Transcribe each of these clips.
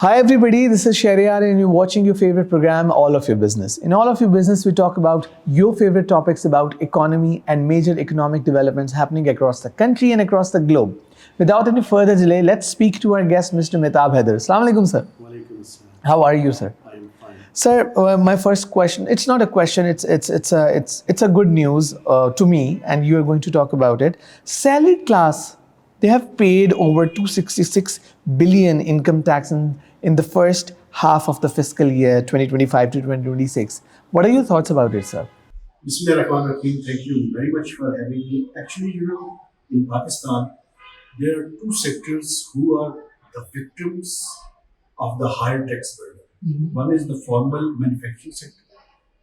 Hi everybody, this is Shariar and you're watching your favorite program, All of Your Business. In All of Your Business, we talk about your favorite topics about economy and major economic developments happening across the country and across the globe. Without any further delay, let's speak to our guest, Mr. Mehtab Haider. Assalamu alaikum, sir. Walaikum assalam. How are you, sir? I am fine. Sir, my first question, it's not a question, it's a good news to me, and you are going to talk about it. Salaried class, they have paid over 266 billion income tax in the first half of the fiscal year 2025 to 2026. What are your thoughts about it, sir? Bismillah Rahman Rahim. Thank you very much for having me. Actually, in Pakistan, there are two sectors who are the victims of the higher tax burden. One is the formal manufacturing sector,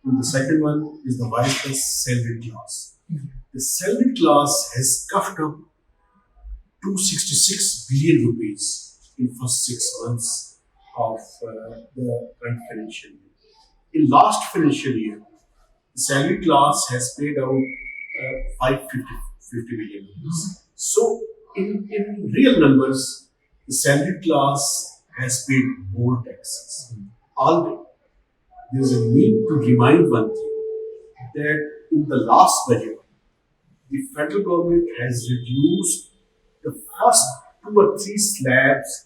and the second one is the widespread salaried class. The salaried class has coughed up 266 billion rupees in first 6 months of the current financial year. In last financial year, the salary class has paid out 550 billion rupees. So, in real numbers, the salary class has paid more taxes. Although there is a need to remind one thing that in the last budget, the federal government has reduced the first two or three slabs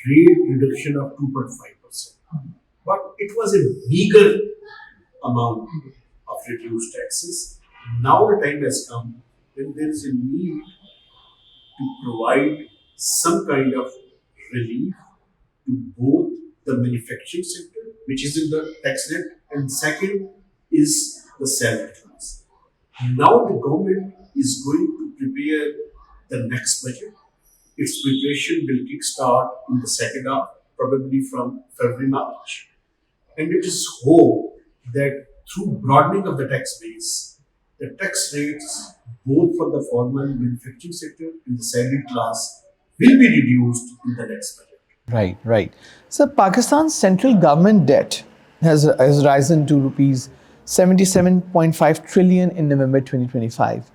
rate reduction of 2.5%. But it was a meager amount of reduced taxes. Now the time has come when there is a need to provide some kind of relief to both the manufacturing sector, which is in the tax rate, and second is the salary class. Now the government is going to prepare the next budget. Its preparation will kickstart in the second half, probably from February, March. And it is hoped that through broadening of the tax base, the tax rates, both for the formal manufacturing sector and the salaried class, will be reduced in the next budget. Right, right. So Pakistan's central government debt has risen to rupees 77.5 trillion in November 2025.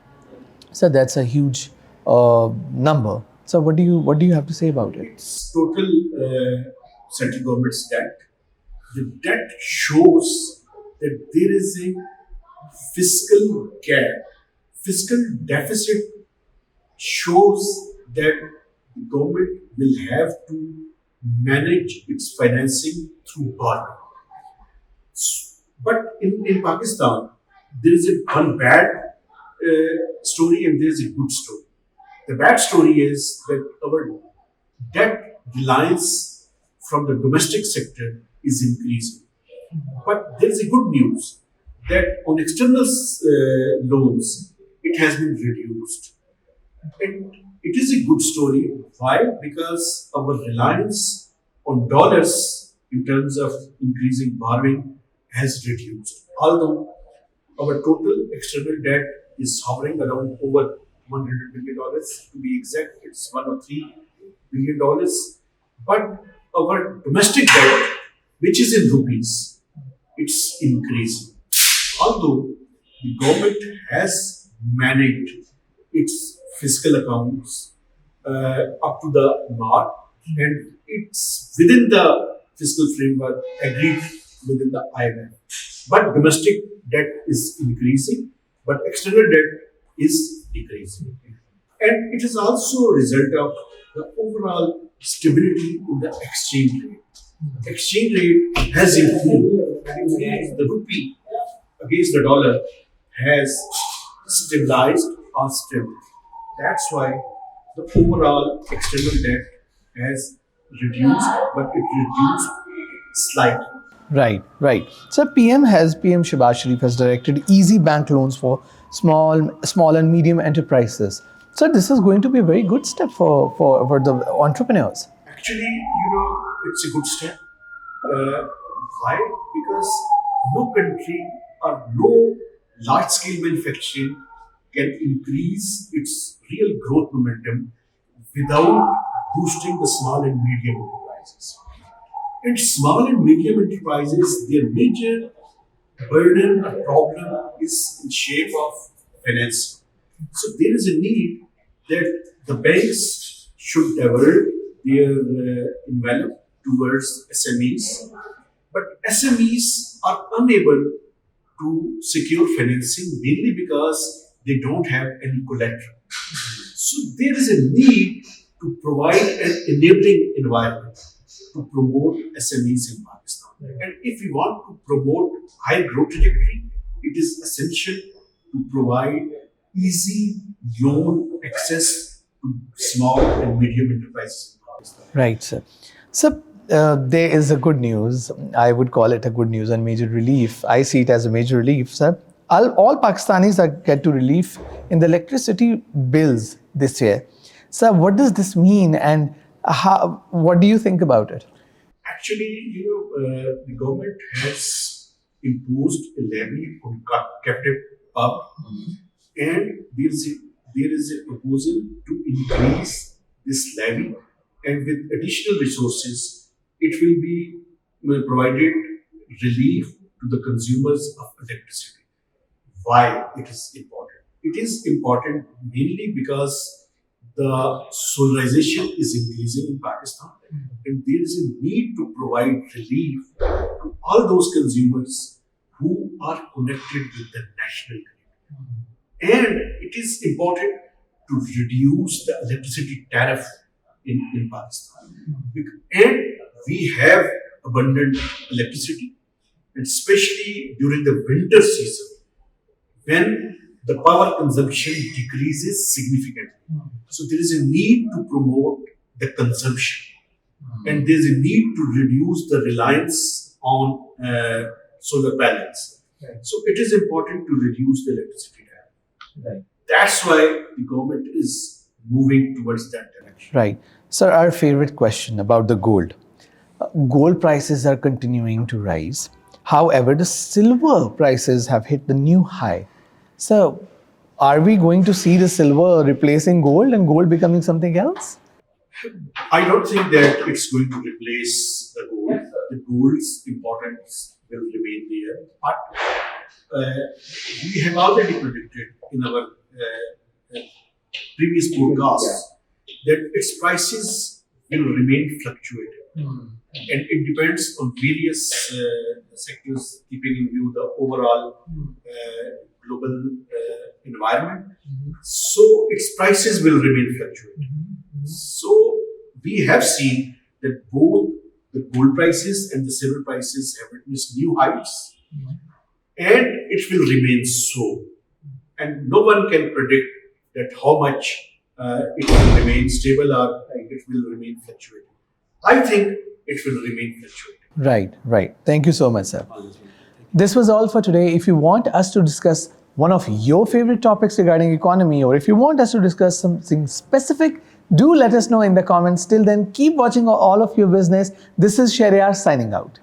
So that's a huge number. So what do you have to say about it? Total central government's debt. The debt shows that there is a fiscal gap. Fiscal deficit shows that the government will have to manage its financing through borrowing. But in Pakistan, there is one bad story and there is a good story. The bad story is that our debt reliance from the domestic sector is increasing. But there is a good news that on external loans, it has been reduced. And it is a good story. Why? Because our reliance on dollars in terms of increasing borrowing has reduced. Although our total external debt is hovering around over $100 billion. To be exact, it's $103 billion. But our domestic debt, which is in rupees, it's increasing. Although the government has managed its fiscal accounts up to the mark, and it's within the fiscal framework agreed within the IMF. But domestic debt is increasing, but external debt is decreasing. And it is also a result of the overall stability in the exchange rate. Exchange rate has improved. The rupee against the dollar has stabilized or stable. That's why the overall external debt has reduced, but it reduced slightly. Right, right. So PM Shehbaz Sharif has directed easy bank loans for small and medium enterprises. So this is going to be a very good step for the entrepreneurs. Actually, it's a good step. Why? Because no country or no large scale manufacturing can increase its real growth momentum without boosting the small and medium enterprises. And small and medium enterprises, their major burden or problem is in shape of finance. So there is a need that the banks should divert their envelope towards SMEs, but SMEs are unable to secure financing mainly because they don't have any collateral. So there is a need to provide an enabling environment to promote SMEs in Pakistan. And if we want to promote high growth trajectory, it is essential to provide easy loan access to small and medium enterprises in Pakistan. Right, sir. So there is a good news. I would call it a good news and major relief. I see it as a major relief, sir. All Pakistanis are get to relief in the electricity bills this year. Sir, what does this mean, and what do you think about it? Actually, the government has imposed a levy on captive power, and there is a proposal to increase this levy, and with additional resources, it will be provided relief to the consumers of electricity. Why it is important? It is important mainly because the solarization is increasing in Pakistan, and there is a need to provide relief to all those consumers who are connected with the national grid. And it is important to reduce the electricity tariff in Pakistan. And we have abundant electricity, and especially during the winter season when the power consumption decreases significantly. So there is a need to promote the consumption, and there is a need to reduce the reliance on solar panels. So it is important to reduce the electricity tariff. That's why the government is moving towards that direction. Right. Sir, our favorite question about the gold. Gold prices are continuing to rise. However, the silver prices have hit the new high. So, are we going to see the silver replacing gold and gold becoming something else? I don't think that it's going to replace the gold. The gold's importance will remain there. But we have already predicted in our previous podcast that its prices will remain fluctuating. And it depends on various sectors, keeping in view the overall global environment. So its prices will remain fluctuating. So we have seen that both the gold prices and the silver prices have witnessed new heights, and it will remain so. And no one can predict that how much it will remain stable or it will remain fluctuating. I think it will remain fluctuating. Right. Thank you so much, sir. This was all for today. If you want us to discuss one of your favorite topics regarding economy, or if you want us to discuss something specific, do let us know in the comments. Till then, keep watching All of Your Business. This is Shariar signing out.